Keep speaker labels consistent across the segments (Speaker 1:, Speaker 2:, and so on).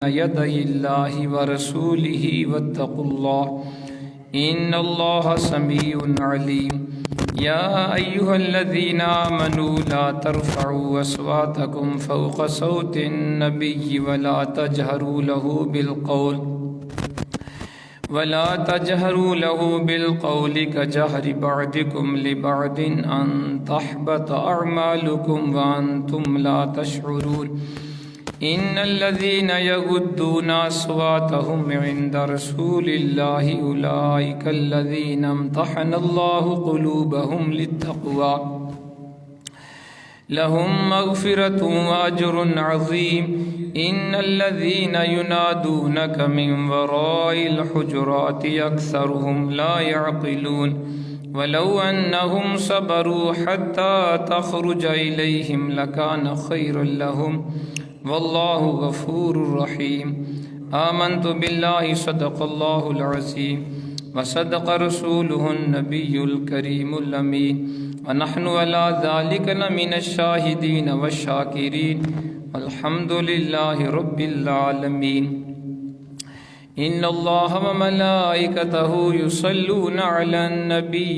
Speaker 1: يدي الله ورسوله واتقوا الله إن الله سميع عليم يا أيها الذين آمنوا لا ترفعوا أصواتكم فوق صوت النبي ولا تجهروا له بالقول كجهر بعضكم لبعض أن تحبط أعمالكم وأنتم لا تشعرون إن الذين يغضون أصواتهم عند رسول الله أولئك الذين امتحن الله قلوبهم للتقوى لهم مغفرة وأجر عظيم إن الذين ينادونك من وراء الحجرات أكثرهم لا يعقلون ولو أنهم صبروا حتى تخرج إليهم لكان خيرا لهم والله غفور رحيم آمنت بالله صدق الله العظيم وصدق رسوله النبي الكريم الأمين ونحن على ذلك لمن الشاهدين والشاكرين والحمد لله رب العالمين إن الله وملائكته يصلون على النبي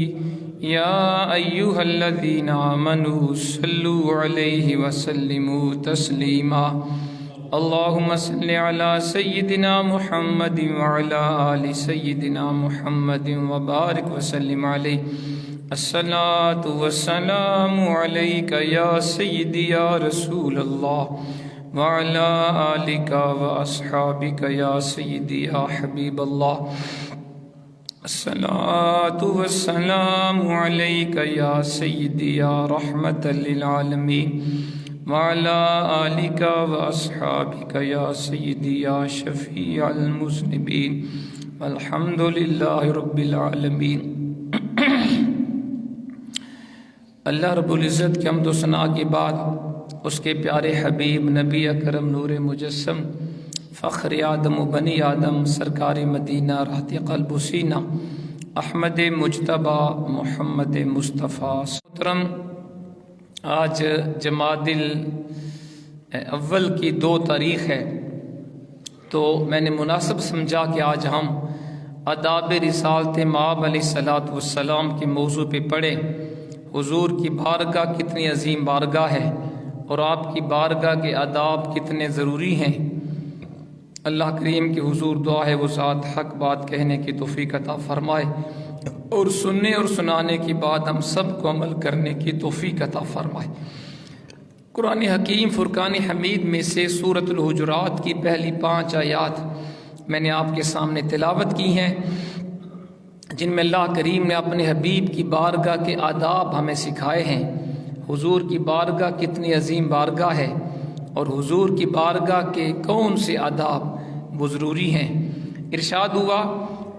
Speaker 1: يا أيها الذين آمنوا صلوا عليه وسلموا تسليما اللهم صل على سيدنا محمد وعلى آل سيدنا محمد وبارك وسلم عليه الصلاة والسلام عليك يا سيدي يا رسول الله وعلى آلك وأصحابك يا سيدي يا حبيب الله الصلاة والسلام عليك يا سيدي يا رحمة للعالمين وعلى آلك وأصحابك يا سيدي يا شفيع المذنبين والحمد لله رب العالمين اللہ رب العزت کی حمد و ثنا کے بعد اس کے پیارے حبیب نبی اکرم نور مجسم فخر آدم و بنی آدم سرکار مدینہ راحت قلب و سینہ احمد مجتبی محمد مصطفیٰ محترم، آج جمادی الاول کی 2 تاریخ ہے، تو میں نے مناسب سمجھا کہ آج ہم آداب رسالت مآب علیہ السلام کے موضوع پہ پڑھیں۔ حضور کی بارگاہ کتنی عظیم بارگاہ ہے اور آپ کی بارگاہ کے آداب کتنے ضروری ہیں۔ اللہ کریم کی حضور دعا ہے وہ ذات حق بات کہنے کی توفیق عطا فرمائے اور سننے اور سنانے کی بات ہم سب کو عمل کرنے کی توفیق عطا فرمائے۔ قرآن حکیم فرقان حمید میں سے سورۃ الحجرات کی پہلی 5 آیات میں نے آپ کے سامنے تلاوت کی ہیں، جن میں اللہ کریم نے اپنے حبیب کی بارگاہ کے آداب ہمیں سکھائے ہیں۔ حضور کی بارگاہ کتنی عظیم بارگاہ ہے اور حضور کی بارگاہ کے کون سے آداب وہ ضروری ہیں۔ ارشاد ہوا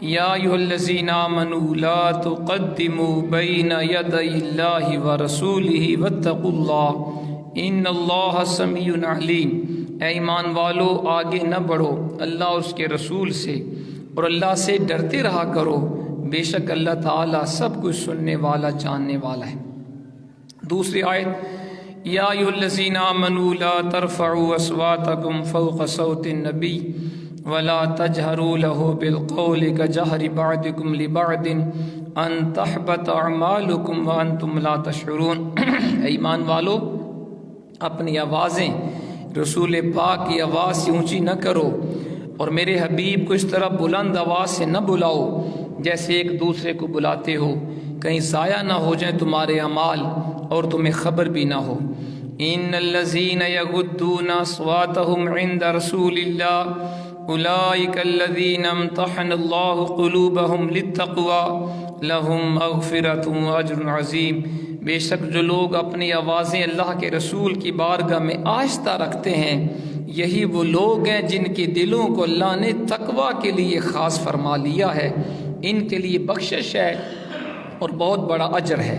Speaker 1: یا ایھا الذین آمنوا لا تقدموا بین یدی اللہ ورسولہ واتقوا اللہ ان اللہ سمیع علیم۔ اے ایمان والو، آگے نہ بڑھو اللہ اور اس کے رسول سے، اور اللہ سے ڈرتے رہا کرو، بے شک اللہ تعالیٰ سب کچھ سننے والا جاننے والا ہے۔ دوسری آیت یا ایھا الذین آمنوا لا ترفعوا اصواتکم فوق صوت النبی ولا تجہروا له بالقول كجہر بعضکم لبعض ان تحبط اعمالکم وانتم لا تشعرون۔ ایمان والو، اپنی آوازیں رسول پاک کی آواز سے اونچی نہ کرو اور میرے حبیب کو اس طرح بلند آواز سے نہ بلاؤ جیسے ایک دوسرے کو بلاتے ہو، کہیں ضائع نہ ہو جائیں تمہارے اعمال اور تمہیں خبر بھی نہ ہو۔ ان الذین یغضون اصواتهم عند رسول اللہ اولئک الذین امتحن اللہ قلوبهم للتقوی لهم مغفرۃ واجر عظیم۔ بے شک جو لوگ اپنی آوازیں اللہ کے رسول کی بارگاہ میں آہستہ رکھتے ہیں، یہی وہ لوگ ہیں جن کے دلوں کو اللہ نے تقوی کے لیے خاص فرما لیا ہے، ان کے لیے بخشش ہے اور بہت بڑا اجر ہے۔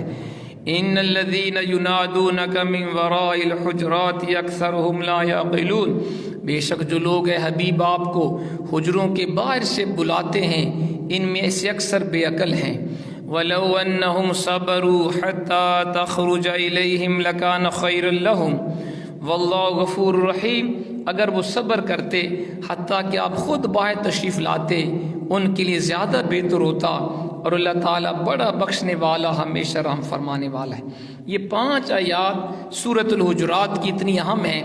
Speaker 1: ان الذین ینادونک من وراء الحجرات اکثرهم لا یعقلون۔ بے شک جو لوگ ہیں حبیب آپ کو حجروں کے باہر سے بلاتے ہیں، ان میں سے اکثر بے عقل ہیں۔ وَلَوْ أَنَّهُمْ صَبَرُوا حَتَّى تَخْرُجَ إِلَيْهِمْ لَكَانَ خَيْرًا لَهُمْ وَاللَّهُ غَفُورٌ رَحِيمٌ۔ اگر وہ صبر کرتے حتیٰ کہ آپ خود باہر تشریف لاتے ان کے لیے زیادہ بہتر ہوتا، اور اللہ تعالیٰ بڑا بخشنے والا ہمیشہ رحم فرمانے والا ہے۔ یہ 5 آیات سورۃ الحجرات کی اتنی اہم ہیں،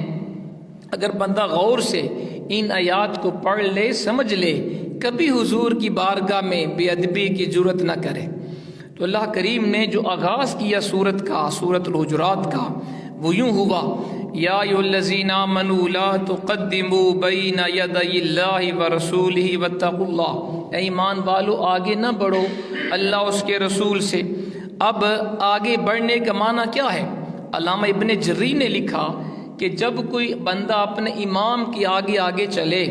Speaker 1: اگر بندہ غور سے ان آیات کو پڑھ لے سمجھ لے کبھی حضور کی بارگاہ میں بے ادبی کی جرت نہ کرے۔ تو اللہ کریم نے جو آغاز کیا سورت کا، سورۃ الحجرات کا، وہ یوں ہوا، یا ایھا الذین آمنوا لا تقدموا بین یدی اللہ ورسولہ واتقوا اللہ، اے ایمان والو آگے نہ بڑھو اللہ اس کے رسول سے۔ اب آگے بڑھنے کا معنی کیا ہے؟ علامہ ابن جری نے لکھا کہ جب کوئی بندہ اپنے امام کے آگے آگے چلے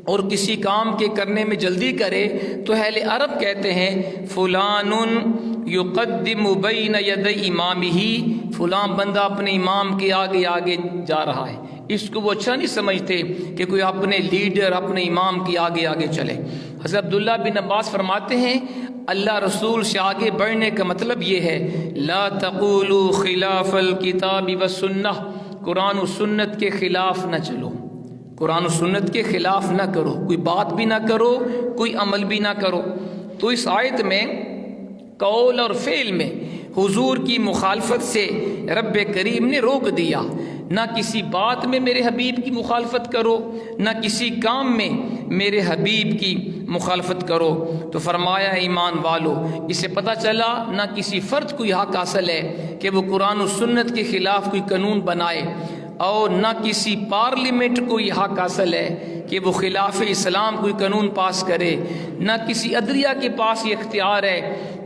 Speaker 1: اور کسی کام کے کرنے میں جلدی کرے تو اہل عرب کہتے ہیں فلان یقدم بین یدی امامہ، فلاں بندہ اپنے امام کے آگے آگے جا رہا ہے۔ اس کو وہ اچھا نہیں سمجھتے کہ کوئی اپنے لیڈر اپنے امام کے آگے آگے چلے۔ حضرت عبداللہ بن عباس فرماتے ہیں اللہ رسول سے آگے بڑھنے کا مطلب یہ ہے لا تقولوا خلاف الکتاب والسنہ، قرآن و سنت کے خلاف نہ چلو، قرآن و سنت کے خلاف نہ کرو، کوئی بات بھی نہ کرو، کوئی عمل بھی نہ کرو۔ تو اس آیت میں قول اور فعل میں حضور کی مخالفت سے رب کریم نے روک دیا، نہ کسی بات میں میرے حبیب کی مخالفت کرو، نہ کسی کام میں میرے حبیب کی مخالفت کرو۔ تو فرمایا ایمان والو، اسے پتہ چلا نہ کسی فرد کو یہ حق حاصل ہے کہ وہ قرآن و سنت کے خلاف کوئی قانون بنائے، اور نہ کسی پارلیمنٹ کو یہ حق حاصل ہے کہ وہ خلاف اسلام کوئی قانون پاس کرے، نہ کسی عدلیہ کے پاس یہ اختیار ہے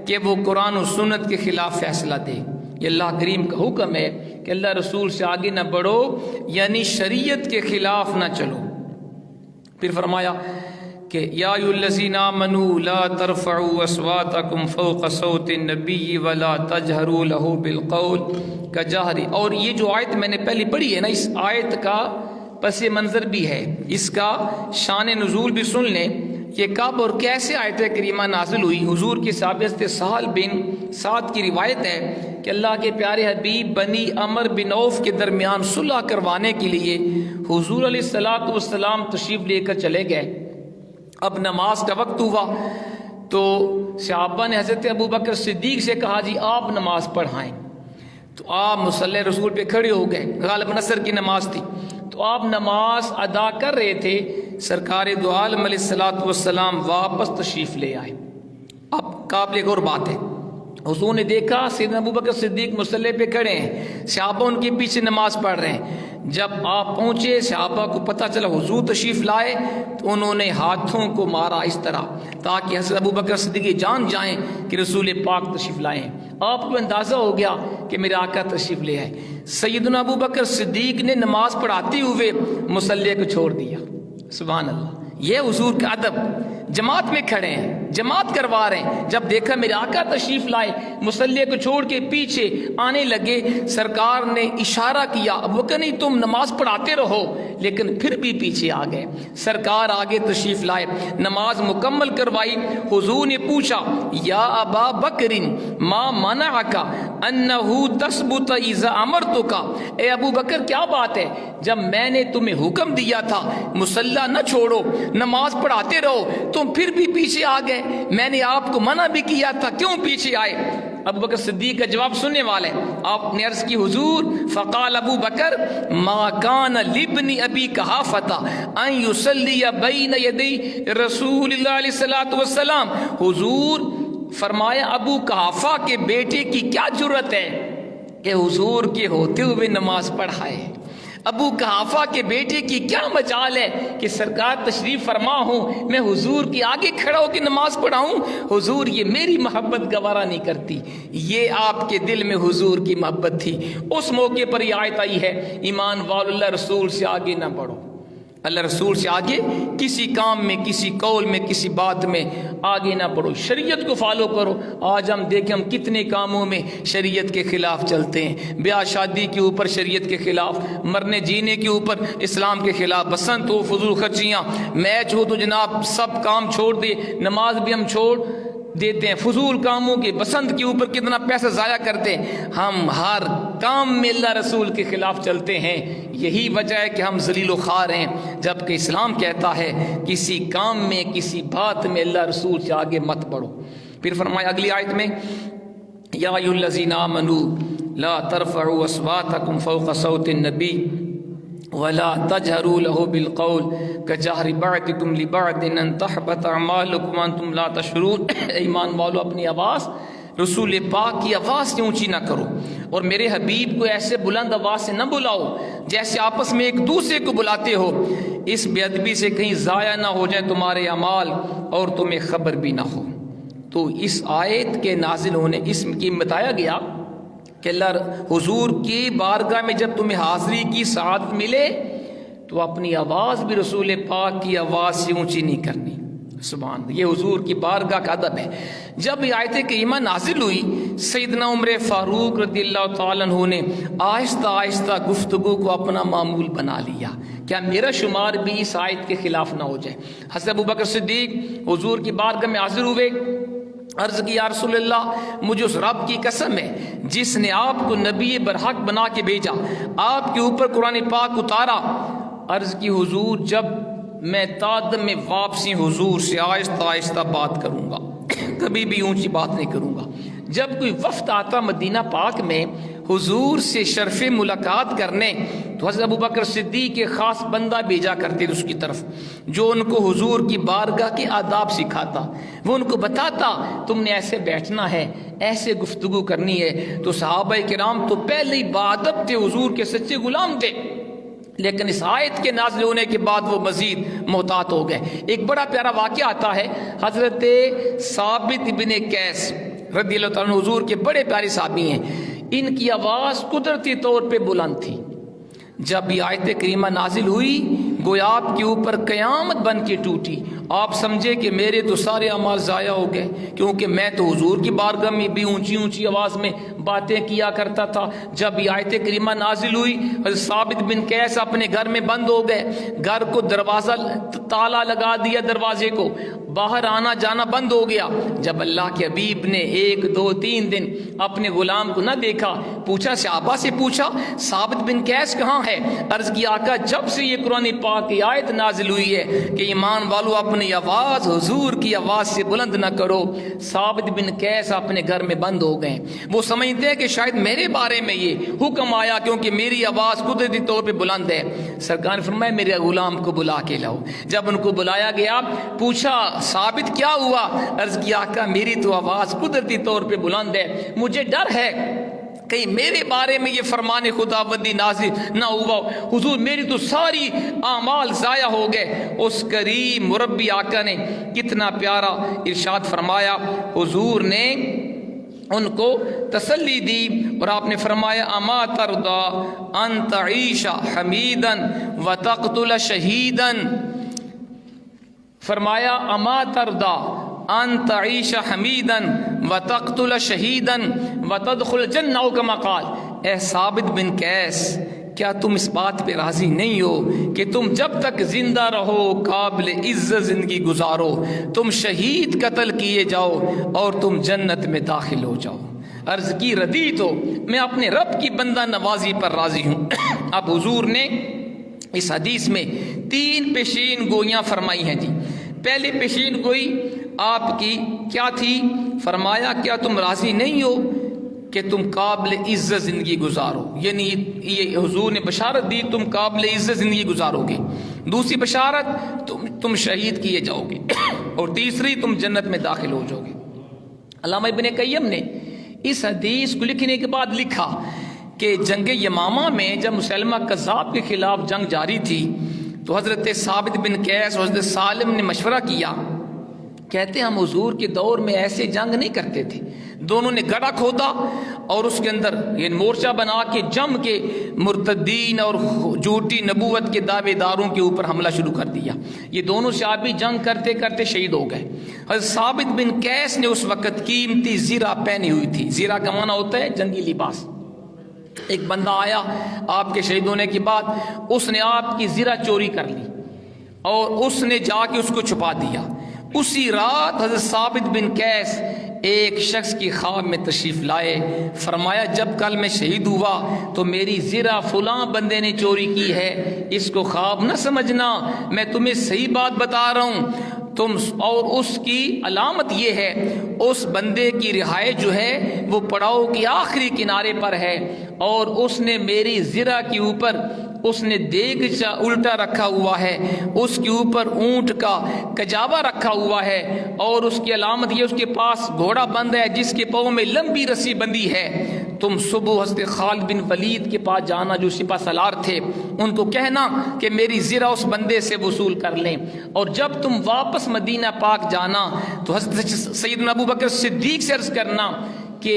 Speaker 1: کہ وہ قرآن و سنت کے خلاف فیصلہ دے۔ یہ اللہ کریم کا حکم ہے کہ اللہ رسول سے آگے نہ بڑھو، یعنی شریعت کے خلاف نہ چلو۔ پھر فرمایا کہ یا ایھا الذین آمنوا لا ترفعوا اصواتکم فوق صوت النبی ولا تجہروا لہ بالقول کجہر، اور یہ جو آیت میں نے پہلی پڑھی ہے نا، اس آیت کا پس منظر بھی ہے، اس کا شان نزول بھی سن لیں۔ یہ کب اور کیسے آیت کریمہ نازل ہوئی؟ حضور کی صحابی سہل بن سعد کی روایت ہے کہ اللہ کے پیارے حبیب بنی عمر بن عوف کے درمیان صلح کروانے کے لیے حضور علیہ الصلوۃ والسلام تشریف لے کر چلے گئے۔ اب نماز کا وقت ہوا تو صحابہ نے حضرت ابوبکر صدیق سے کہا جی آپ نماز پڑھائیں، تو آپ مصلی رسول پہ کھڑے ہو گئے، غالب عصر کی نماز تھی، تو آپ نماز ادا کر رہے تھے، سرکار دو عالم علیہ الصلوۃ والسلام واپس تشریف لے آئے۔ اب قابل غور بات ہے، حضور نے دیکھا سیدنا ابوبکر صدیق مصلی پہ کھڑے ہیں، صحابہ ان کے پیچھے نماز پڑھ رہے ہیں۔ جب آپ پہنچے صحابہ کو پتہ چلا حضور تشریف لائے تو انہوں نے ہاتھوں کو مارا اس طرح تاکہ حضرت ابوبکر صدیق جان جائیں کہ رسول پاک تشریف لائے ہیں۔ آپ کو اندازہ ہو گیا کہ میرے آقا تشریف لے آئے۔ سیدنا ابوبکر صدیق نے نماز پڑھاتے ہوئے مصلی کو چھوڑ دیا۔ سبحان اللہ، یہ حضور کا ادب، جماعت میں کھڑے ہیں، جماعت کروا رہے ہیں، جب دیکھا میرے آقا تشریف لائے مصلی کو چھوڑ کے پیچھے آنے لگے، سرکار نے اشارہ کیا ابو بکر نہیں تم نماز پڑھاتے رہو، لیکن پھر بھی پیچھے آ گئے۔ سرکار آگے تشریف لائے، نماز مکمل کروائی۔ حضور نے پوچھا یا ابا بکر ما منعک انہ تثبت اذا امرتک، اے ابو بکر کیا بات ہے جب میں نے تمہیں حکم دیا تھا مصلی نہ چھوڑو نماز پڑھاتے رہو تم پھر بھی پیچھے آ گئے، میں نے آپ کو منع بھی کیا تھا کیوں پیچھے آئے؟ ابو بکر صدیق کا جواب سننے والے، آپ نے عرض کی حضور فقال ابو بکر ما کان لابن ابی قحافہ ان یصلی بین یدی رسول اللہ علیہ الصلوۃ والسلام، حضور فرمایا ابو قحافہ کے بیٹے کی کیا جرت ہے کہ حضور کے ہوتے ہوئے نماز پڑھائے؟ ابو قحافہ کے بیٹے کی کیا مجال ہے کہ سرکار تشریف فرما ہوں میں حضور کے آگے کھڑا ہو کے نماز پڑھاؤں؟ حضور یہ میری محبت گوارا نہیں کرتی، یہ آپ کے دل میں حضور کی محبت تھی۔ اس موقع پر یہ آیت آئی ہے ایمان والو اللہ رسول سے آگے نہ بڑھو، اللہ رسول سے آگے کسی کام میں، کسی قول میں، کسی بات میں آگے نہ بڑھو، شریعت کو فالو کرو۔ آج ہم دیکھیں ہم کتنے کاموں میں شریعت کے خلاف چلتے ہیں، بیاہ شادی کے اوپر شریعت کے خلاف، مرنے جینے کے اوپر اسلام کے خلاف، بسنت ہو، فضول خرچیاں، میچ ہو تو جناب سب کام چھوڑ دے، نماز بھی ہم چھوڑ دیتے ہیں، فضول کاموں کے بسنت کے اوپر کتنا پیسہ ضائع کرتے ہیں، ہم ہر کام میں اللہ رسول کے خلاف چلتے ہیں۔ یہی وجہ ہے کہ ہم ذلیل و خوار ہیں، جبکہ اسلام کہتا ہے کسی کام میں کسی بات میں اللہ رسول سے آگے مت بڑھو۔ پھر فرمایا اگلی آیت میں یا ایھا الذین آمنوا لا ترفعوا اصواتکم فوق صوت النبی ولا تجهروا له بالقول كجهر بعضكم لبعض ان تحبط اعمالكم وانتم لا تشعرون۔ ایمان والو اپنی آواز رسول پاک کی آواز سے اونچی نہ کرو، اور میرے حبیب کو ایسے بلند آواز سے نہ بلاؤ جیسے آپس میں ایک دوسرے کو بلاتے ہو، اس بے ادبی سے کہیں ضائع نہ ہو جائیں تمہارے اعمال اور تمہیں خبر بھی نہ ہو۔ تو اس آیت کے نازل ہونے اس کی بتایا گیا کہ اللہ حضور کی بارگاہ میں جب تمہیں حاضری کی سعادت ملے تو اپنی آواز بھی رسول پاک کی آواز سے اونچی نہیں کرنی۔ سبحان اللہ، یہ حضور کی بارگاہ کا ادب ہے۔ جب یہ آیت کریمہ نازل ہوئی، سیدنا عمر فاروق رضی اللہ تعالیٰ عنہ نے آہستہ آہستہ گفتگو کو اپنا معمول بنا لیا، کیا میرا شمار بھی اس آیت کے خلاف نہ ہو جائے۔ حضرت ابوبکر صدیق حضور کی بارگاہ میں حاضر ہوئے، عرض کی یا رسول اللہ، مجھے اس رب کی قسم ہے جس نے آپ کو نبی برحق بنا کے بھیجا، آپ کے اوپر قرآن پاک اتارا۔ عرض کی حضور جب میں تادم میں واپسی حضور سے آہستہ آہستہ بات کروں گا، کبھی بھی اونچی بات نہیں کروں گا۔ جب کوئی وفد آتا مدینہ پاک میں حضور سے شرف ملاقات کرنے تو حضرت ابوبکر صدیق کے خاص بندہ بھیجا کرتے تھے اس کی طرف، جو ان کو حضور کی بارگاہ کے آداب سکھاتا، وہ ان کو بتاتا تم نے ایسے بیٹھنا ہے، ایسے گفتگو کرنی ہے۔ تو صحابہ کرام تو پہلے ہی باادب تھے، حضور کے سچے غلام تھے، لیکن اس آیت کے نازل ہونے کے بعد وہ مزید محتاط ہو گئے۔ ایک بڑا پیارا واقعہ آتا ہے، حضرت ثابت بن قیس رضی اللہ تعالیٰ عنہ حضور کے بڑے پیارے صحابی ہیں، ان کی آواز قدرتی طور پہ بلند تھی۔ جب یہ آیت کریمہ نازل ہوئی گویا آپ کے اوپر قیامت بن کے ٹوٹی، آپ سمجھے کہ میرے تو سارے اعمال ضائع ہو گئے، کیونکہ میں تو حضور کی بارگاہ میں بھی اونچی اونچی آواز میں باتیں کیا کرتا تھا۔ جب یہ آیت کریمہ نازل ہوئی حضرت ثابت بن قیس اپنے گھر میں بند ہو گئے، گھر کو دروازہ تالا لگا دیا، دروازے کو باہر آنا جانا بند ہو گیا۔ جب اللہ کے حبیب نے 1 2 3 دن اپنے غلام کو نہ دیکھا، پوچھا، صحابہ سے پوچھا ثابت بن قیس کہاں ہے؟ عرض کی آقا جب سے یہ قرآن پاک کی آیت نازل ہوئی ہے کہ ایمان والو اپنی آواز حضور کی آواز سے بلند نہ کرو، ثابت بن قیس اپنے گھر میں بند ہو گئے۔ وہ سمجھتے ہیں کہ شاید میرے بارے میں یہ حکم آیا کیونکہ میری آواز قدرتی طور پہ بلند ہے۔ سرکار نے فرمایا میرے غلام کو بلا کے لاؤ۔ جب ان کو بلایا گیا، پوچھا ثابت کیا ہوا؟ عرض کی آقا میری تو آواز قدرتی طور پہ بلند ہے، مجھے ڈر ہے کہیں میرے بارے میں یہ فرمان خداوندی نازل نہ ہوا، حضور میری تو ساری اعمال ضائع ہو گئے۔ اس کریم مربی آقا نے کتنا پیارا ارشاد فرمایا، حضور نے ان کو تسلی دی اور آپ نے فرمایا اما ترضا ان تعیش حمیدا وتقتل شہیدا، فرمایا اما ترضا ان تعیش حمیدا وتقتل شہیدا وتدخل جنہ کما قال۔ اے ثابت بن قیس کیا تم اس بات پہ راضی نہیں ہو کہ تم جب تک زندہ رہو قابل عزت زندگی گزارو، تم شہید قتل کیے جاؤ اور تم جنت میں داخل ہو جاؤ؟ عرض کی ردی تو میں اپنے رب کی بندہ نوازی پر راضی ہوں۔ اب حضور نے اس حدیث میں 3 پیشین گوئیاں فرمائی ہیں جی۔ پہلی پیشین گوئی آپ کی کیا تھی؟ فرمایا کیا تم راضی نہیں ہو کہ تم قابل عزت زندگی گزارو، یعنی یہ حضور نے بشارت دی تم قابل عزت زندگی گزارو گے۔ دوسری بشارت تم شہید کیے جاؤ گے، اور تیسری تم جنت میں داخل ہو جاؤ گے۔ علامہ ابن قیم نے اس حدیث کو لکھنے کے بعد لکھا کہ جنگ یمامہ میں جب مسلمہ کذاب کے خلاف جنگ جاری تھی تو حضرت ثابت بن قیس اور حضرت سالم نے مشورہ کیا، کہتے ہم حضور کے دور میں ایسے جنگ نہیں کرتے تھے۔ دونوں نے گڑھا کھودا اور اس کے اندر یہ مورچہ بنا کے جم کے مرتدین اور جھوٹی نبوت کے دعوے داروں کے اوپر حملہ شروع کر دیا۔ یہ دونوں صحابی جنگ کرتے کرتے شہید ہو گئے۔ حضرت ثابت بن قیس نے اس وقت قیمتی زرہ پہنی ہوئی تھی۔ زرہ کا معنی ہوتا ہے جنگی لباس۔ ایک بندہ آیا آپ کے شہید ہونے کے بعد، اس نے آپ کی زرہ چوری کر لی اور اس نے جا کے اس کو چھپا دیا۔ اسی رات حضرت ثابت بن قیس ایک شخص کی خواب میں تشریف لائے، فرمایا جب کل میں شہید ہوا تو میری زرہ فلاں بندے نے چوری کی ہے، اس کو خواب نہ سمجھنا، میں تمہیں صحیح بات بتا رہا ہوں تم، اور اس کی علامت یہ ہے اس بندے کی رہائش جو ہے وہ پڑاؤ کے آخری کنارے پر ہے، اور اس نے میری زرہ کے اوپر اس نے دیگچا الٹا رکھا ہوا ہے، اس کے اوپر اونٹ کا کجاوا رکھا ہوا ہے، اور اس کی علامت یہ اس کے پاس گھوڑا بند ہے جس کے پاؤں میں لمبی رسی بندی ہے۔ تم صبح حضرت خالد بن ولید کے پاس جانا جو سپہ سالار تھے، ان کو کہنا کہ میری زرہ اس بندے سے وصول کر لیں، اور جب تم واپس مدینہ پاک جانا تو حضرت سیدنا ابو بکر صدیق سے عرض کرنا کہ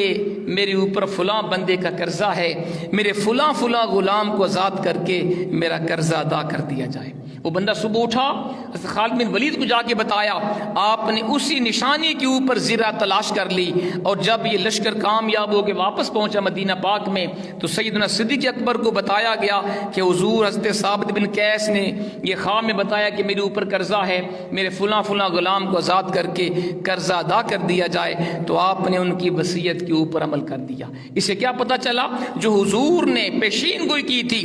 Speaker 1: میرے اوپر فلاں بندے کا قرضہ ہے، میرے فلاں غلام کو آزاد کر کے میرا قرضہ ادا کر دیا جائے۔ وہ بندہ صبح اٹھا، حضرت خالد بن ولید کو جا کے بتایا، آپ نے اسی نشانی کے اوپر زرہ تلاش کر لی، اور جب یہ لشکر کامیاب ہو کے واپس پہنچا مدینہ پاک میں تو سیدنا صدیق اکبر کو بتایا گیا کہ حضور حضرت ثابت بن قیس نے یہ خواب میں بتایا کہ میرے اوپر قرضہ ہے، میرے فلاں غلام کو آزاد کر کے قرضہ ادا کر دیا جائے، تو آپ نے ان کی وصیت کے اوپر عمل کر دیا۔ اسے کیا پتہ چلا؟ جو حضور نے پیشین گوئی کی تھی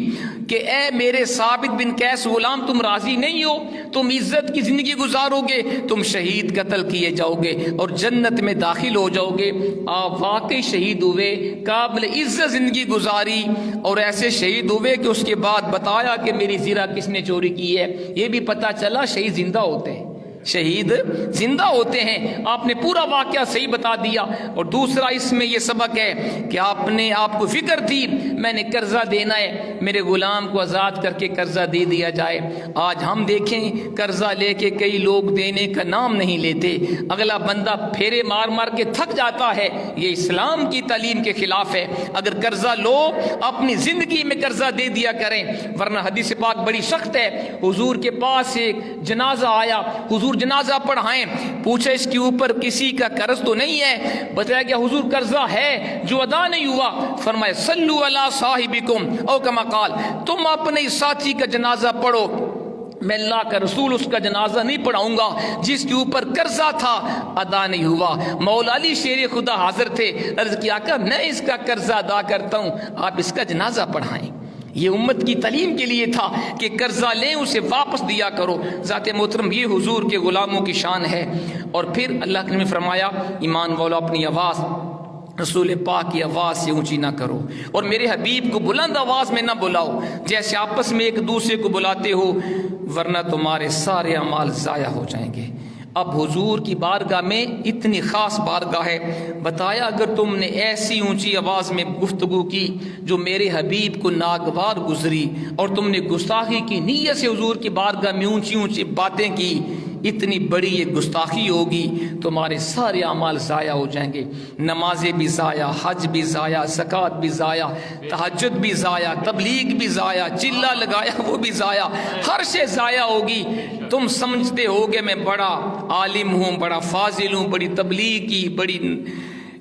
Speaker 1: کہ اے میرے ثابت بن قیس غلام تم راضی نہیں ہو، تم عزت کی زندگی گزارو گے، تم شہید قتل کیے جاؤ گے اور جنت میں داخل ہو جاؤ گے، آپ واقعی شہید ہوئے، قابل عزت زندگی گزاری، اور ایسے شہید ہوئے کہ اس کے بعد بتایا کہ میری زرہ کس نے چوری کی ہے۔ یہ بھی پتہ چلا شہید زندہ ہوتے ہیں، شہید زندہ ہوتے ہیں۔ آپ نے پورا واقعہ صحیح بتا دیا۔ اور دوسرا اس میں یہ سبق ہے کہ آپ کو فکر تھی میں نے قرضہ دینا ہے، میرے غلام کو آزاد کر کے قرضہ دے دیا جائے۔ آج ہم دیکھیں قرضہ لے کے کئی لوگ دینے کا نام نہیں لیتے، اگلا بندہ پھیرے مار مار کے تھک جاتا ہے۔ یہ اسلام کی تعلیم کے خلاف ہے۔ اگر قرضہ لو اپنی زندگی میں قرضہ دے دیا کریں، ورنہ حدیث پاک بڑی سخت ہے۔ حضور کے پاس ایک جنازہ آیا، حضور جنازہ پڑھائیں، پوچھا اس کے اوپر کسی کا قرض تو نہیں ہے؟ بتایا کہ حضور قرضہ ہے جو ادا نہیں ہوا۔ فرمایا صلو علی صاحبکم او کما قال، تم اپنے ساتھی کا جنازہ پڑھو، میں اللہ کا رسول اس کا جنازہ نہیں پڑھاؤں گا جس کے اوپر قرضہ تھا ادا نہیں ہوا۔ مولا علی شیر خدا حاضر تھے، عرض کیا کہ میں اس کا قرضہ ادا کرتا ہوں، آپ اس کا جنازہ پڑھائیں۔ یہ امت کی تعلیم کے لیے تھا کہ قرضہ لیں اسے واپس دیا کرو۔ ذات محترم یہ حضور کے غلاموں کی شان ہے۔ اور پھر اللہ نے فرمایا ایمان والو اپنی آواز رسول پاک کی آواز سے اونچی نہ کرو، اور میرے حبیب کو بلند آواز میں نہ بلاؤ جیسے آپس میں ایک دوسرے کو بلاتے ہو، ورنہ تمہارے سارے اعمال ضائع ہو جائیں گے۔ اب حضور کی بارگاہ میں اتنی خاص بارگاہ ہے، بتایا اگر تم نے ایسی اونچی آواز میں گفتگو کی جو میرے حبیب کو ناگوار گزری، اور تم نے گستاخی کی نیت سے حضور کی بارگاہ میں اونچی اونچی باتیں کی، اتنی بڑی یہ گستاخی ہوگی، تمہارے سارے اعمال ضائع ہو جائیں گے۔ نمازیں بھی ضائع، حج بھی ضائع، زکوٰۃ بھی ضائع، تہجد بھی ضائع، تبلیغ بھی ضائع، چلہ لگایا وہ بھی ضائع، ہر شے ضائع ہوگی۔ تم سمجھتے ہو کہ میں بڑا عالم ہوں، بڑا فاضل ہوں، بڑی تبلیغ کی، بڑی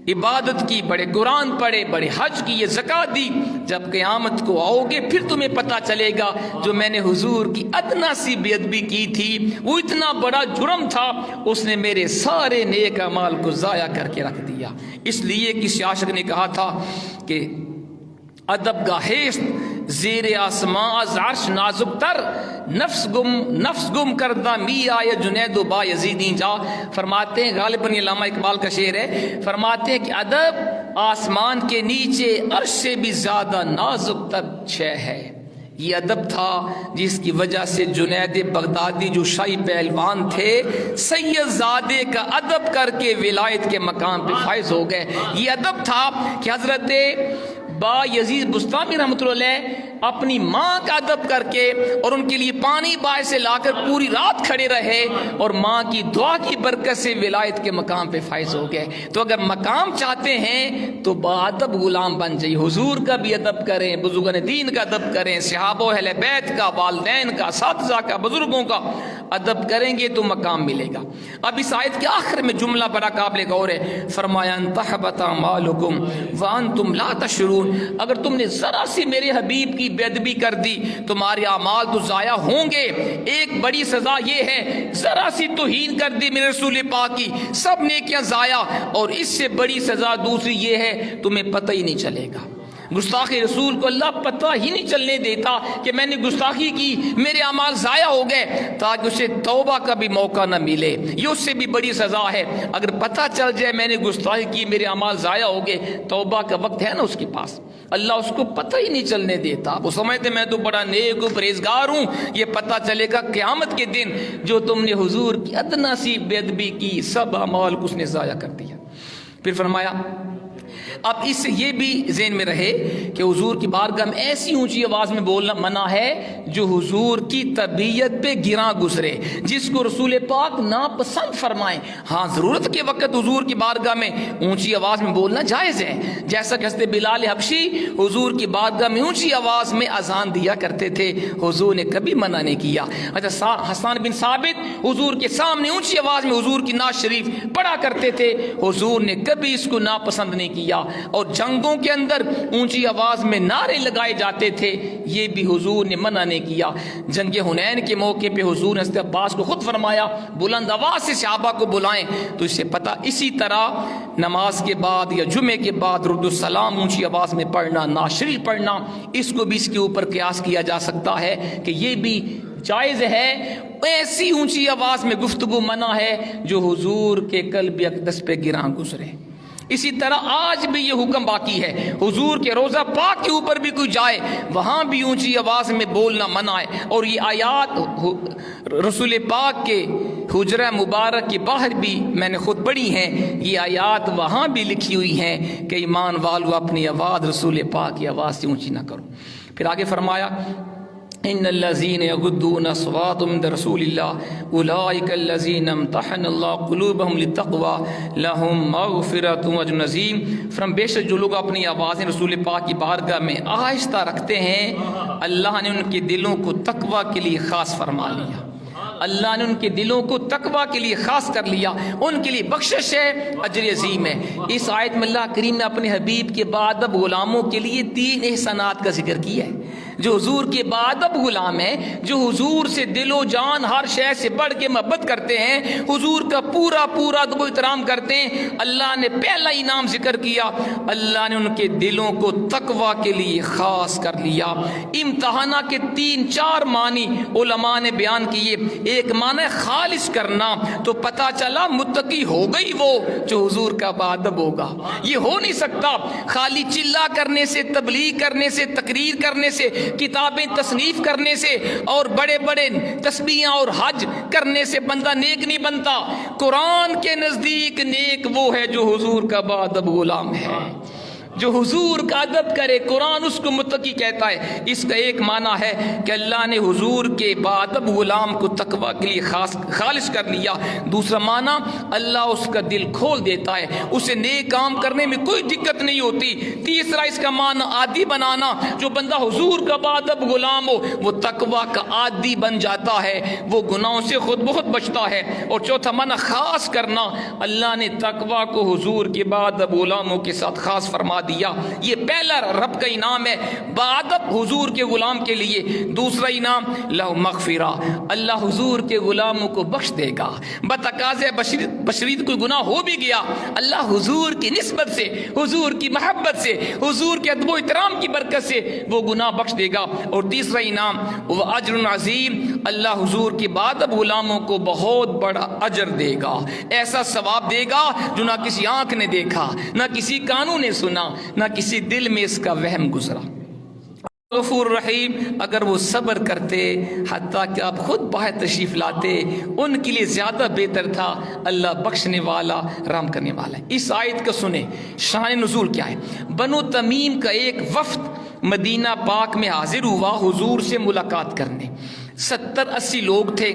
Speaker 1: عبادت کی، بڑے قرآن پڑھے، بڑے حج کی، یہ زکوٰۃ دی، جب قیامت کو آؤ گے پھر تمہیں پتہ چلے گا جو میں نے حضور کی ادنا سی بے ادبی کی تھی وہ اتنا بڑا جرم تھا، اس نے میرے سارے نیک اعمال کو ضائع کر کے رکھ دیا۔ اس لیے کسی عاشق نے کہا تھا کہ ادب کا حیث زیر آسماں از عرش نازک تر، نفس گم کردہ می آئے جنید و با یزیدی جا۔ فرماتے ہیں غالباً یہ علامہ اقبال کا شعر ہے، فرماتے ہیں کہ ادب آسمان کے نیچے عرش سے بھی زیادہ نازک تر شے ہے۔ یہ ادب تھا جس کی وجہ سے جنید بغدادی جو شاہی پہلوان تھے سید زادے کا ادب کر کے ولایت کے مقام پہ فائز ہو گئے۔ یہ ادب تھا کہ حضرت با یزید بستامی رحمۃ اللہ علیہ اپنی ماں کا ادب کر کے اور ان کے لیے پانی بائے سے لا کر پوری رات کھڑے رہے، اور ماں کی دعا کی برکت سے ولایت کے مقام پہ فائز ہو گئے۔ تو اگر مقام چاہتے ہیں تو باادب غلام بن جائیے، حضور کا بھی ادب کریں، بزرگان دین کا ادب کریں، صحابہ اہل بیت کا، والدین کا، اساتذہ کا، بزرگوں کا، ادب کریں گے تو مقام ملے گا۔ اب اس آیت کے آخر میں جملہ بڑا قابل غور ہے، فرمایا ان تحبط اعمالکم وانتم لا تشعرون، اگر تم نے ذرا سی میرے حبیب کی بے ادبی کر دی تمہارے اعمال تو ضائع ہوں گے۔ ایک بڑی سزا یہ ہے، ذرا سی توہین کر دی میرے رسول پاک کی، سب نیکیاں ضائع، اور اس سے بڑی سزا دوسری یہ ہے تمہیں پتہ ہی نہیں چلے گا۔ گستاخی رسول کو اللہ پتہ ہی نہیں چلنے دیتا کہ میں نے گستاخی کی، میرے اعمال ضائع ہو گئے، تاکہ اسے توبہ کا بھی موقع نہ ملے۔ یہ اس سے بھی بڑی سزا ہے، اگر پتہ چل جائے میں نے گستاخی کی، میرے اعمال ضائع ہو گئے، توبہ کا وقت ہے نا اس کے پاس، اللہ اس کو پتہ ہی نہیں چلنے دیتا۔ وہ سمجھتے میں تو بڑا نیک و پرہیزگار ہوں، یہ پتہ چلے گا قیامت کے دن جو تم نے حضور کی ادنا سی بے ادبی کی، سب اعمال اس نے ضائع کر دیا۔ پھر فرمایا اب اس سے یہ بھی ذہن میں رہے کہ حضور کی بارگاہ میں ایسی اونچی آواز میں بولنا منع ہے جو حضور کی طبیعت پہ گراں گزرے، جس کو رسول پاک ناپسند فرمائیں۔ ہاں ضرورت کے وقت حضور کی بارگاہ میں اونچی آواز میں بولنا جائز ہے، جیسا کہ حضرت بلال حبشی حضور کی بارگاہ میں اونچی آواز میں اذان دیا کرتے تھے، حضور نے کبھی منع نہیں کیا۔ حسان بن ثابت حضور کے سامنے اونچی آواز میں حضور کی نعت شریف پڑھا کرتے تھے، حضور نے کبھی اس کو ناپسند نہیں کیا۔ اور جنگوں کے اندر اونچی آواز میں نعرے لگائے جاتے تھے، یہ بھی حضور نے منع نہیں کیا۔ جنگ حنین کے موقع پہ حضور نے حضرت عباس کو خود فرمایا بلند آواز سے صحابہ کو بلائیں، تو اس سے پتہ اسی طرح نماز کے بعد یا جمعے کے بعد رد السلام اونچی آواز میں پڑھنا، نعت شریف پڑھنا، اس کو بھی اس کے اوپر قیاس کیا جا سکتا ہے کہ یہ بھی جائز ہے۔ ایسی اونچی آواز میں گفتگو منع ہے جو حضور کے قلب اقدس پہ گراں گزرے۔ اسی طرح آج بھی یہ حکم باقی ہے، حضور کے روضہ پاک کے اوپر بھی کوئی جائے وہاں بھی اونچی آواز میں بولنا منع ہے۔ اور یہ آیات رسول پاک کے حجرہ مبارک کے باہر بھی میں نے خود پڑھی ہیں، یہ آیات وہاں بھی لکھی ہوئی ہیں کہ ایمان والو اپنی آواز رسول پاک کی آواز سے اونچی نہ کرو۔ پھر آگے فرمایا ان الذين يغضون اصواتهم عند رسول الله اولئك الذين امتحن الله قلوبهم للتقوى لهم مغفرة واجر عظیم۔ فرم بے شک جو لوگ اپنی آوازیں رسول پاک کی بارگاہ میں آہستہ رکھتے ہیں، اللہ نے ان کے دلوں کو تقوی کے لیے خاص فرما لیا، اللہ نے ان کے دلوں کو تقوی کے لیے خاص کر لیا، ان کے لیے بخشش ہے، اجر عظیم ہے۔ اس آیت میں اللہ کریم نے اپنے حبیب کے باادب غلاموں کے لیے 3 احسانات کا ذکر کیا ہے۔ جو حضور کے باادب غلام ہیں، جو حضور سے دل و جان ہر شے سے بڑھ کے محبت کرتے ہیں، حضور کا پورا ادب و احترام کرتے ہیں، اللہ نے پہلا انعام ذکر کیا، اللہ نے ان کے دلوں کو تقوی کے لیے خاص کر لیا۔ امتحانہ کے 3-4 معنی علماء نے بیان کیے۔ ایک معنی خالص کرنا، تو پتہ چلا متقی ہو گئی وہ جو حضور کا باادب ہوگا۔ یہ ہو نہیں سکتا خالی چلا کرنے سے، تبلیغ کرنے سے، تقریر کرنے سے، کتابیں تصنیف کرنے سے اور بڑے بڑے تسبیحاں اور حج کرنے سے بندہ نیک نہیں بنتا۔ قرآن کے نزدیک نیک وہ ہے جو حضور کا باادب غلام ہے، جو حضور کا ادب کرے، قرآن اس کو متقی کہتا ہے۔ اس کا ایک معنی ہے کہ اللہ نے حضور کے باادب غلام کو تقوی کے لیے خالص کر لیا۔ دوسرا معنی اللہ اس کا دل کھول دیتا ہے، اسے نیک کام کرنے میں کوئی دقت نہیں ہوتی۔ تیسرا اس کا معنی عادی بنانا، جو بندہ حضور کا باادب غلام ہو وہ تقوی کا عادی بن جاتا ہے، وہ گناہوں سے خود بہت بچتا ہے۔ اور چوتھا معنی خاص کرنا، اللہ نے تقوی کو حضور کے باادب غلاموں کے ساتھ خاص فرما دیا۔ یہ پہلا رب کا انعام ہے باادب حضور کے غلام کے لیے۔ دوسرا انعام لہ مغفرہ، اللہ حضور کے غلاموں کو بخش دے گا۔ بتقاضِ بشریت کوئی گناہ ہو بھی گیا، اللہ حضور کی نسبت سے، حضور کی محبت سے، حضور کے ادب و احترام کی برکت سے وہ گناہ بخش دے گا۔ اور تیسرا انعام وہ اجر عظیم، اللہ حضور کے باادب غلاموں کو بہت بڑا اجر دے گا، ایسا ثواب دے گا جو نہ کسی آنکھ نے دیکھا، نہ کسی کانوں نے سنا، نہ کسی دل میں اس کا وہم گزرا۔ غفور رحیم، اگر وہ صبر کرتے حتیٰ کہ آپ خود باہر تشریف لاتے، ان کے لیے زیادہ بہتر تھا۔ اللہ بخشنے والا، رحم کرنے والا ہے۔ اس آیت کو سنیں، شان نزول کیا ہے۔ بنو تمیم کا ایک وفد مدینہ پاک میں حاضر ہوا حضور سے ملاقات کرنے۔ 70-80 لوگ تھے۔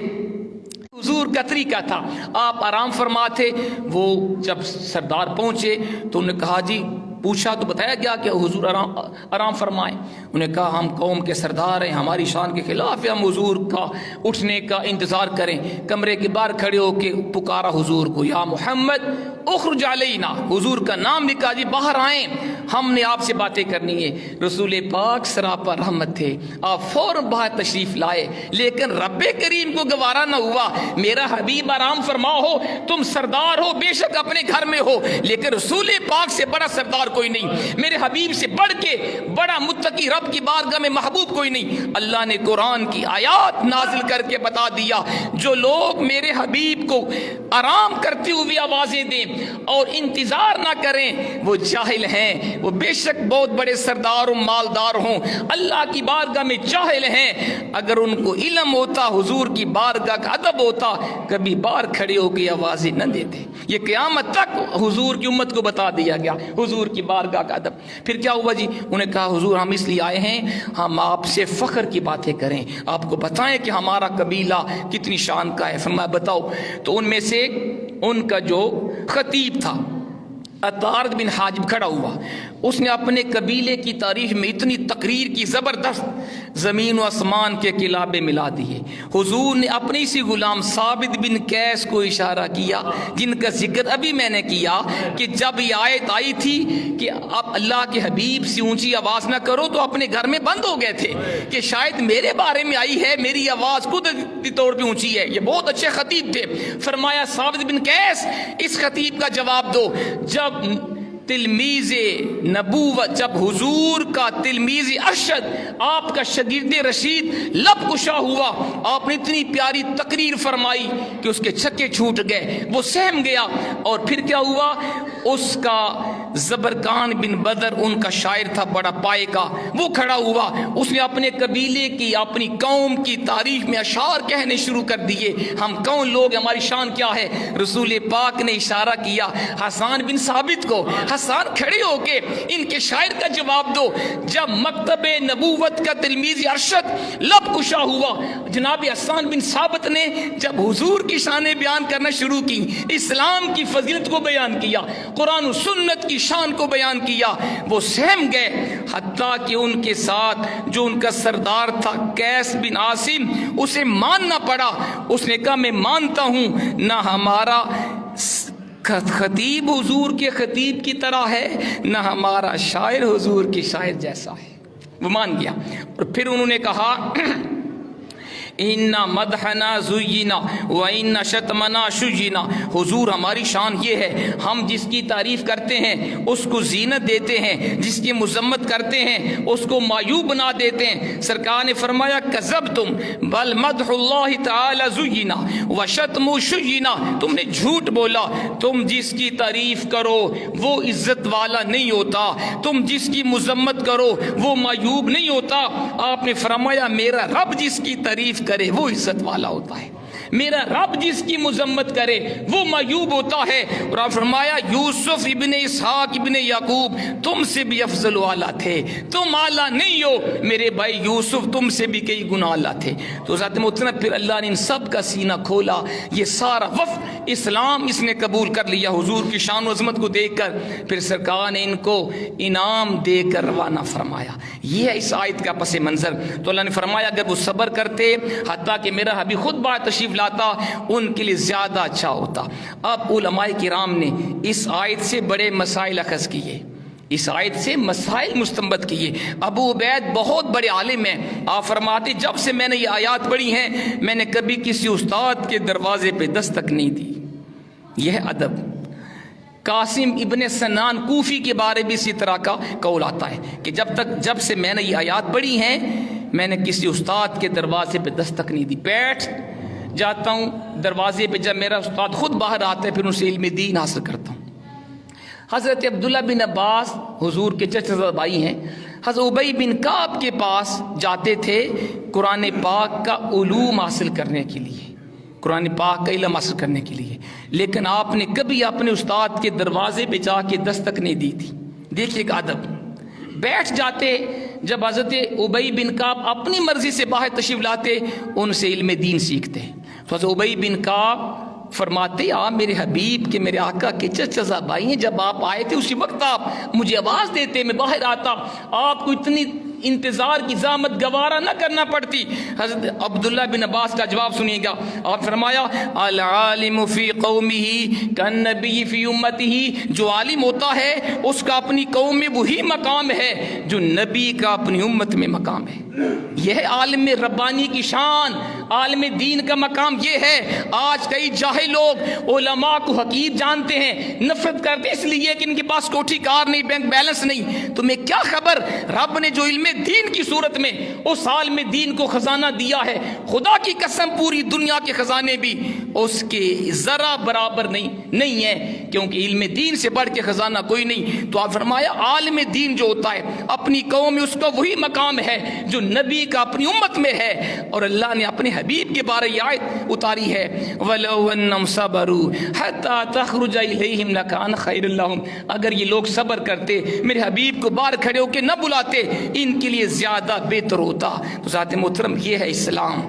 Speaker 1: حضور کا طریقہ تھا، آپ آرام فرما تھے۔ وہ جب سردار پہنچے تو انہوں نے کہا جی پوچھا تو بتایا گیا کہ حضور آرام فرمائیں. انہیں کہا ہم قوم کے سردار ہیں, ہماری شان کے خلاف ہے ہم حضور کا اٹھنے کا انتظار کریں. کمرے کے باہر کھڑے ہو کے پکارا حضور کو, یا محمد اخرج علینا, حضور کا نام لکھا جی باہر آئیں, ہم نے آپ سے باتیں کرنی ہے. رسول پاک سراپا رحمت تھے, آپ فوراً باہر تشریف لائے, لیکن رب کریم کو گوارا نہ ہوا. میرا حبیب آرام فرما ہو, تم سردار ہو, بے شک اپنے گھر میں ہو, لیکن رسول پاک سے بڑا سردار کوئی نہیں, میرے حبیب سے بڑھ کے بڑا متقی رب کی بارگاہ میں محبوب کوئی نہیں. اللہ نے قرآن کی آیات نازل کر کے بتا دیا, جو لوگ میرے حبیب کو آرام کرتے ہوئے آوازیں دیں اور انتظار نہ کریں وہ جاہل ہیں. وہ بے شک بہت بڑے سردار و مالدار ہوں, اللہ کی بارگاہ میں جاہل ہیں. اگر ان کو علم ہوتا, حضور کی بارگاہ کا ادب ہوتا, کبھی باہر کھڑے ہو کے آوازیں نہ دیتے. یہ قیامت تک حضور کی امت کو بتا دیا گیا حضور کی بارگاہ کا ادب. پھر کیا ہوا جی؟ انہیں کہا حضور ہم اس لیے آئے ہیں ہم آپ سے فخر کی باتیں کریں, آپ کو بتائیں کہ ہمارا قبیلہ کتنی شان کا ہے. فرمایا بتاؤ. تو ان میں سے ان کا جو خطیب تھا عطارد بن حاجب کھڑا ہوا, اس نے اپنے قبیلے کی تاریخ میں اتنی تقریر کی زبردست, زمین و آسمان کے قلابے ملا دیے. حضور نے اپنے اسی غلام ثابت بن قیس کو اشارہ کیا, جن کا ذکر ابھی میں نے کیا, کہ جب یہ آیت آئی تھی کہ آپ اللہ کے حبیب سے اونچی آواز نہ کرو, تو اپنے گھر میں بند ہو گئے تھے کہ شاید میرے بارے میں آئی ہے, میری آواز قدرتی طور پہ اونچی ہے. یہ بہت اچھے خطیب تھے. فرمایا ثابت بن قیس اس خطیب کا جواب دو, جب تلمیذ نبوت, جب حضور کا تلمیذ ارشد, آپ کا شاگرد رشید لب کشا ہوا, آپ نے اتنی پیاری تقریر فرمائی کہ اس کے چھکے چھوٹ گئے, وہ سہم گیا. اور پھر کیا ہوا؟ اس کا زبرکان بن بدر, ان کا شاعر تھا بڑا پائے کا, وہ کھڑا ہوا. اس نے اپنے قبیلے کی, اپنی قوم کی تاریخ میں اشعار کہنے شروع کر دیے. ہم کون لوگ, ہماری شان کیا ہے. رسول پاک نے اشارہ کیا حسان بن ثابت کو. حسان کھڑے ہو کے ان کے شاعر کا جواب دو. جب مکتب نبوت کا تلمیذ ارشد لب کشا ہوا, جناب حسان بن ثابت نے جب حضور کی شانیں بیان کرنا شروع کی, اسلام کی فضیلت کو بیان کیا, قرآن و سنت کی شان کو بیان کیا, وہ سہم گئے. حتیٰ کہ ان کے ساتھ جو ان کا سردار تھا قیس بن عاصم, اسے ماننا پڑا. اس نے کہا میں مانتا ہوں, نہ ہمارا خطیب حضور کے خطیب کی طرح ہے, نہ ہمارا شاعر حضور کی شاعر جیسا ہے. وہ مان گیا. اور پھر انہوں نے کہا اِنَّ مَدْحَنَا زُيِّنَا وَإِنَّ شَتْمَنَا شُجِّنَا, حضور ہماری شان یہ ہے, ہم جس کی تعریف کرتے ہیں اس کو زینت دیتے ہیں, جس کی مذمت کرتے ہیں اس کو معیوب بنا دیتے ہیں. سرکار نے فرمایا کذبتم بل مدح اللہ تعالی زُيِّنَا وَشَتْمُ شُجِّنَا, تم نے جھوٹ بولا, تم جس کی تعریف کرو وہ عزت والا نہیں ہوتا, تم جس کی مذمت کرو وہ معیوب نہیں ہوتا. آپ نے فرمایا میرا رب جس کی تعریف کرے وہ عزت والا ہوتا ہے, میرا رب جس کی مذمت کرے وہ معیوب ہوتا ہے. اور آپ فرمایا یوسف ابن اسحاق ابن یعقوب تم سے بھی افضل والا تھے, تم اعلیٰ نہیں ہو, میرے بھائی یوسف تم سے بھی کئی گنا اعلیٰ تھے. تو ذات محترم پھر اللہ نے ان سب کا سینہ کھولا, یہ سارا وفد اسلام اس نے قبول کر لیا حضور کی شان و عظمت کو دیکھ کر. پھر سرکار نے ان کو انعام دے کر روانہ فرمایا. یہ ہے اس آیت کا پس منظر. تو اللہ نے فرمایا اگر وہ صبر کرتے, حتیٰ کہ میرا حبیب خود باہر تشریف لاتا, ان کے لیے زیادہ اچھا ہوتا. اب علماء کرام نے اس آیت سے بڑے مسائل اخذ کیے, اس آیت سے مسائل مستنبط کیے. ابو عبید بہت بڑے عالم ہیں, آپ فرماتے جب سے میں نے یہ آیات پڑھی ہیں میں نے کبھی کسی استاد کے دروازے پہ دستک نہیں دی. یہ ہے ادب. قاسم ابن سنان کوفی کے بارے بھی اسی طرح کا قول آتا ہے کہ جب سے میں نے یہ آیات پڑھی ہیں میں نے کسی استاد کے دروازے پہ دستک نہیں دی. بیٹھ جاتا ہوں دروازے پہ, جب میرا استاد خود باہر آتا ہے پھر ان سے علم دین حاصل کرتا ہوں. حضرت عبداللہ بن عباس حضور کے چچا بھائی ہیں, حضرت ابی بن کعب کے پاس جاتے تھے قرآن پاک کا علوم حاصل کرنے کے لیے, قرآن پاک کا علم حاصل کرنے کے لیے, لیکن آپ نے کبھی اپنے استاد کے دروازے پہ جا کے دستک نہیں دی تھی. دیکھیے ایک ادب. بیٹھ جاتے, جب حضرت ابی بن کعب اپنی مرضی سے باہر تشریف لاتے ان سے علم دین سیکھتے. تو حضرت ابی بن کعب
Speaker 2: فرماتے آپ میرے حبیب کے میرے آقا کے چچا بھائی ہیں، جب آپ آئے تھے اسی وقت آپ مجھے آواز دیتے، میں باہر آتا، آپ کو اتنی انتظار کی زحمت گوارا نہ کرنا پڑتی۔ حضرت عبداللہ بن عباس کا جواب سنیے گا، آپ فرمایا العالم فی قومہ کالنبی فی امتہ، جو عالم ہوتا ہے اس کا اپنی قوم میں وہی مقام ہے جو نبی کا اپنی امت میں مقام ہے۔ یہ ہے عالم ربانی کی شان، عالم دین کا مقام یہ ہے۔ آج کئی جاہل لوگ علماء کو حقیر جانتے ہیں، نفرت کرتے اس لیے کہ ان کے پاس کوٹھی کار نہیں، بینک بیلنس نہیں۔ تمہیں کیا خبر رب نے جو علم دین کی صورت میں اس عالم دین کو خزانہ دیا ہے، خدا کی قسم پوری دنیا کے خزانے بھی اس کے ذرا برابر نہیں ہے، کیونکہ علم دین سے بڑھ کے خزانہ کوئی نہیں۔ تو آپ فرمایا عالم دین جو ہوتا ہے اپنی قوم میں اس کا وہی مقام ہے جو نبی کا اپنی امت میں ہے۔ اور اللہ نے اپنے حبیب کے بارے یہ آیت اتاری ہے وَلَوْ أَنَّهُمْ صَبَرُوا حَتَّى تَخْرُجَ إِلَيْهِمْ لَكَانَ خَيْرًا لَهُمْ، اگر یہ لوگ صبر کرتے، میرے حبیب کو باہر کھڑے ہو کے نہ بلاتے، ان کے لیے زیادہ بہتر ہوتا۔ تو ذات محترم یہ ہے اسلام،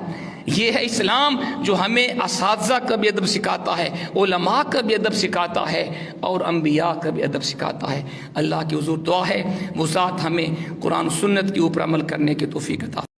Speaker 2: یہ ہے اسلام جو ہمیں اساتذہ کا بھی ادب سکھاتا ہے، علماء کا بھی ادب سکھاتا ہے، اور انبیاء کا بھی ادب سکھاتا ہے۔ اللہ کی حضور دعا ہے وہ ذات ہمیں قرآن و سنت کے اوپر عمل کرنے کی توفیق عطا